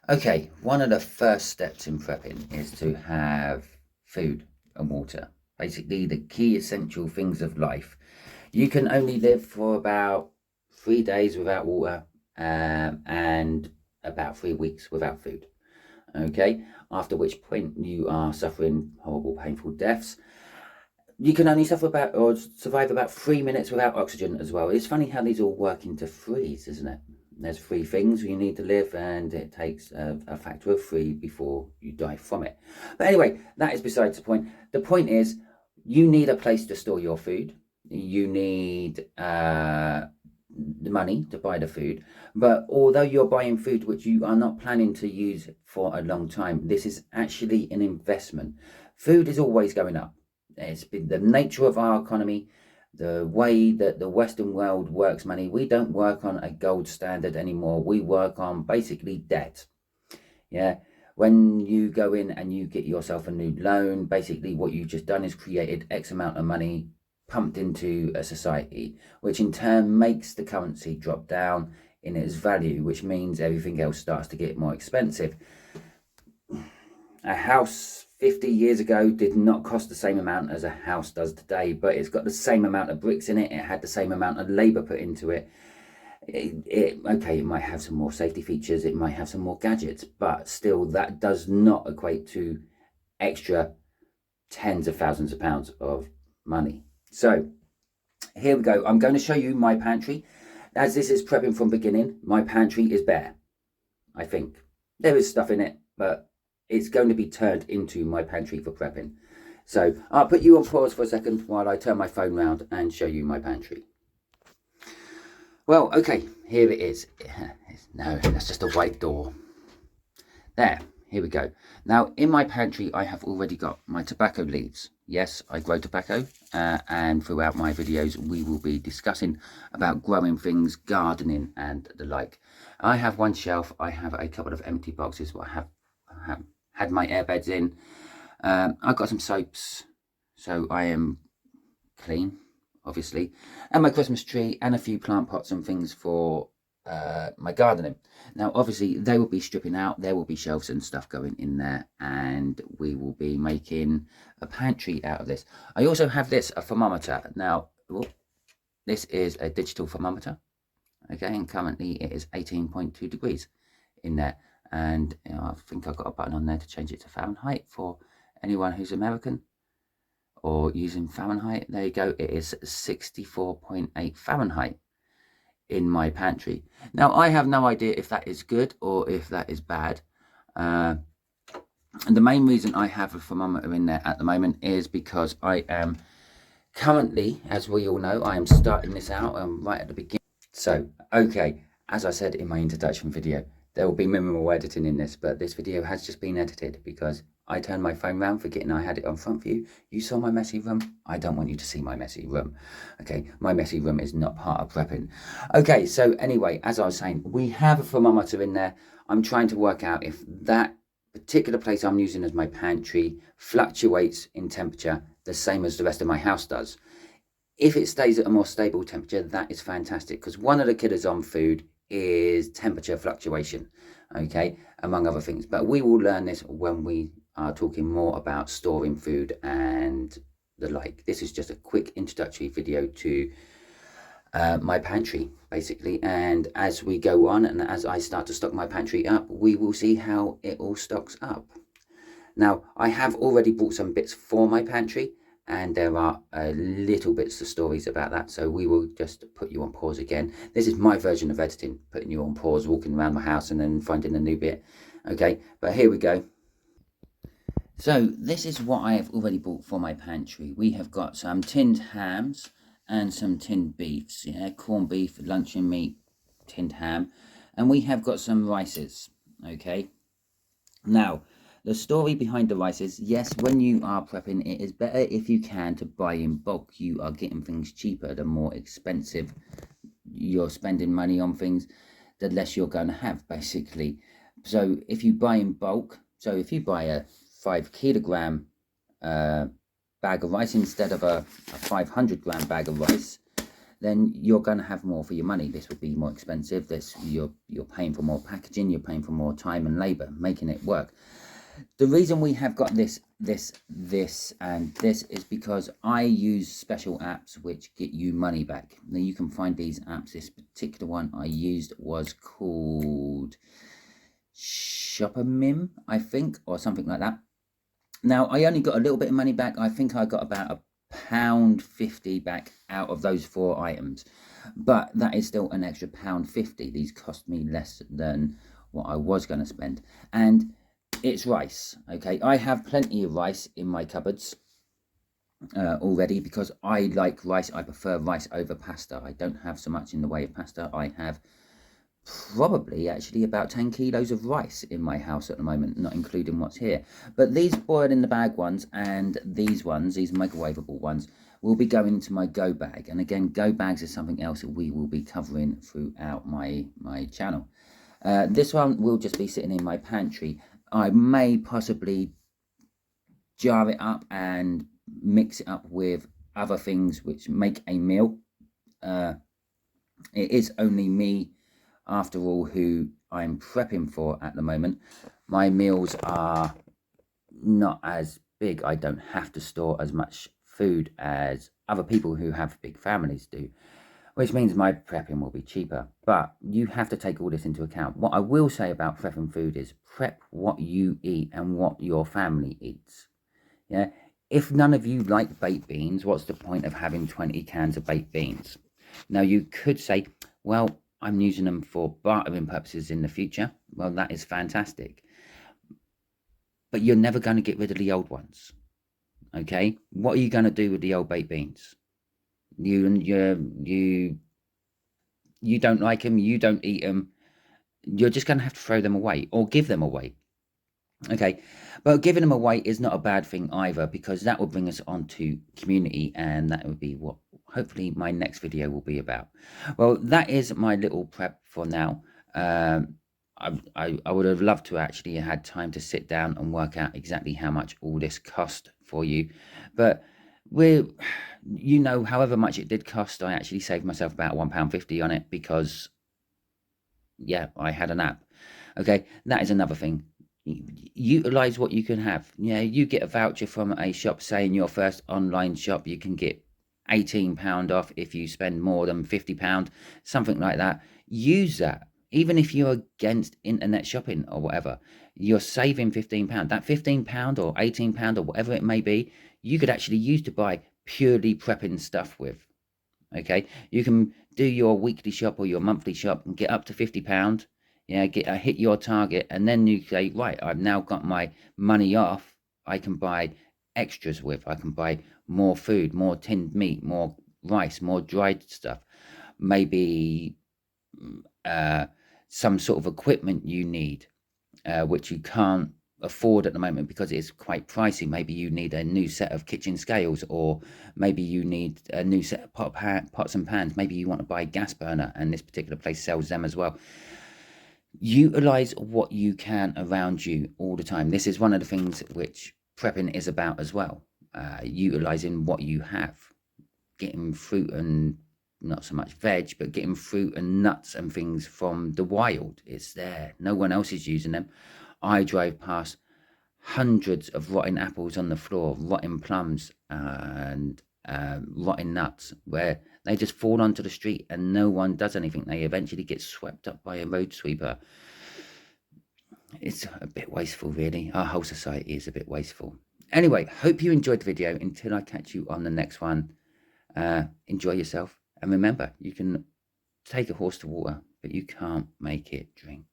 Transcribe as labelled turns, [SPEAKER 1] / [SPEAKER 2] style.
[SPEAKER 1] Okay, one of the first steps in prepping is to have food and water. Basically, the key essential things of life. You can only live for about 3 days without water, and about 3 weeks without food. Okay, after which point you are suffering horrible, painful deaths. You can only suffer about or survive about 3 minutes without oxygen as well. It's funny how these all work into threes, isn't it? There's three things you need to live, and it takes a factor of three before you die from it. But anyway, that is besides the point. The point is, you need a place to store your food. You need the money to buy the food. But although you're buying food which you are not planning to use for a long time, this is actually an investment. Food is always going up. It's been the nature of our economy, the way that the Western world works money. We don't work on a gold standard anymore. We work on basically debt. Yeah. When you go in and you get yourself a new loan, basically what you've just done is created X amount of money pumped into a society, which in turn makes the currency drop down in its value, which means everything else starts to get more expensive. A house 50 years ago did not cost the same amount as a house does today, but it's got the same amount of bricks in it. It had the same amount of labor put into it. Okay, it might have some more safety features, it might have some more gadgets, but still that does not equate to extra tens of thousands of pounds of money. So here we go. I'm going to show you my pantry. As this is prepping from beginning, my pantry is bare. I think there is stuff in it, but it's going to be turned into my pantry for prepping. So I'll put you on pause for a second while I turn my phone round and show you my pantry. Well, okay, here it is. No, that's just a white door. There, here we go. Now, in my pantry, I have already got my tobacco leaves. Yes, I grow tobacco, and throughout my videos, we will be discussing about growing things, gardening, and the like. I have one shelf. I have a couple of empty boxes where I have had my airbeds in. I've got some soaps, so I am clean, obviously, and my Christmas tree and a few plant pots and things for my gardening. Now, obviously, they will be stripping out. There will be shelves and stuff going in there, and we will be making a pantry out of this. I also have this, a thermometer. Now, this is a digital thermometer, okay, and currently it is 18.2 degrees in there. And I think I've got a button on there to change it to Fahrenheit for anyone who's American or using Fahrenheit. There you go. It is 64.8 Fahrenheit in my pantry. Now, I have no idea if that is good or if that is bad. And the main reason I have a thermometer in there at the moment is because I am currently, as we all know, I am starting this out right at the beginning. So, okay, as I said in my introduction video, there will be minimal editing in this, but this video has just been edited because I turned my phone round forgetting I had it on front view. You saw my messy room. I don't want you to see my messy room. Okay, my messy room is not part of prepping. Okay, so anyway, as I was saying, we have a thermometer in there. I'm trying to work out if that particular place I'm using as my pantry fluctuates in temperature the same as the rest of my house does. If it stays at a more stable temperature, that is fantastic, because one of the killers on food is temperature fluctuation, okay, among other things. But we will learn this when we are talking more about storing food and the like. This is just a quick introductory video to my pantry, basically. And as we go on and as I start to stock my pantry up, we will see how it all stocks up. Now, I have already bought some bits for my pantry, and there are little bits of stories about that, so we will just put you on pause again. This is my version of editing, putting you on pause, walking around my house and then finding a new bit. Okay, but here we go. So this is what I have already bought for my pantry. We have got some tinned hams and some tinned beefs, corned beef, luncheon meat, tinned ham, and we have got some rices. Okay, now the story behind the rice is, yes, when you are prepping, it is better if you can to buy in bulk. You are getting things cheaper. The more expensive you're spending money on things, the less you're going to have, basically. So if you buy in bulk, so if you buy a 5 kilogram bag of rice instead of a 500 gram bag of rice, then you're going to have more for your money. This will be more expensive. This you're paying for more packaging, you're paying for more time and labor making it work. The reason we have got this and this is because I use special apps which get you money back. Now you can find these apps. This particular one I used was called Shoppermim, I think, or something like that. Now I only got a little bit of money back. I think I got about £1.50 back out of those 4 items, but that is still an extra £1.50. These cost me less than what I was going to spend, and it's rice. Okay, I have plenty of rice in my cupboards already because I like rice. I prefer rice over pasta. I don't have so much in the way of pasta. I have probably actually about 10 kilos of rice in my house at the moment, not including what's here. But these boiled in the bag ones and these ones, these microwavable ones, will be going into my go bag. And again, go bags is something else that we will be covering throughout my channel. This one will just be sitting in my pantry. I may possibly jar it up and mix it up with other things which make a meal. It is only me, after all, who I'm prepping for at the moment. My meals are not as big. I don't have to store as much food as other people who have big families do, which means my prepping will be cheaper. But you have to take all this into account. What I will say about prepping food is prep what you eat and what your family eats. Yeah. If none of you like baked beans, what's the point of having 20 cans of baked beans? Now you could say, well, I'm using them for bartering purposes in the future. Well, that is fantastic. But you're never going to get rid of the old ones. Okay. What are you going to do with the old baked beans? You don't like them, you don't eat them, you're just going to have to throw them away or give them away. Okay, but giving them away is not a bad thing either, because that will bring us on to community, and that would be what hopefully my next video will be about. Well, that is my little prep for now. I would have loved to actually had time to sit down and work out exactly how much all this cost for you, but however much it did cost, I actually saved myself about £1.50 on it because, yeah, I had an app. Okay, that is another thing. Utilize what you can have. Yeah, you get a voucher from a shop saying your first online shop you can get £18 off if you spend more than £50, something like that. Use that. Even if you're against internet shopping or whatever, you're saving £15. That £15 or £18 or whatever it may be, you could actually use to buy purely prepping stuff with. Okay, you can do your weekly shop or your monthly shop and get up to £50. Yeah, hit your target, and then you say, right, I've now got my money off. I can buy extras with. I can buy more food, more tinned meat, more rice, more dried stuff. Maybe some sort of equipment you need, which you can't afford at the moment because it's quite pricey. Maybe you need a new set of kitchen scales, or maybe you need a new set of pots and pans. Maybe you want to buy a gas burner, and this particular place sells them as well. Utilize what you can around you all the time. This is one of the things which prepping is about as well. Utilizing what you have, getting fruit and not so much veg, but getting fruit and nuts and things from the wild. It's there. No one else is using them. I drive past hundreds of rotten apples on the floor, rotten plums and rotten nuts, where they just fall onto the street and no one does anything. They eventually get swept up by a road sweeper. It's a bit wasteful, really. Our whole society is a bit wasteful. Anyway, hope you enjoyed the video. Until I catch you on the next one, enjoy yourself. And remember, you can take a horse to water, but you can't make it drink.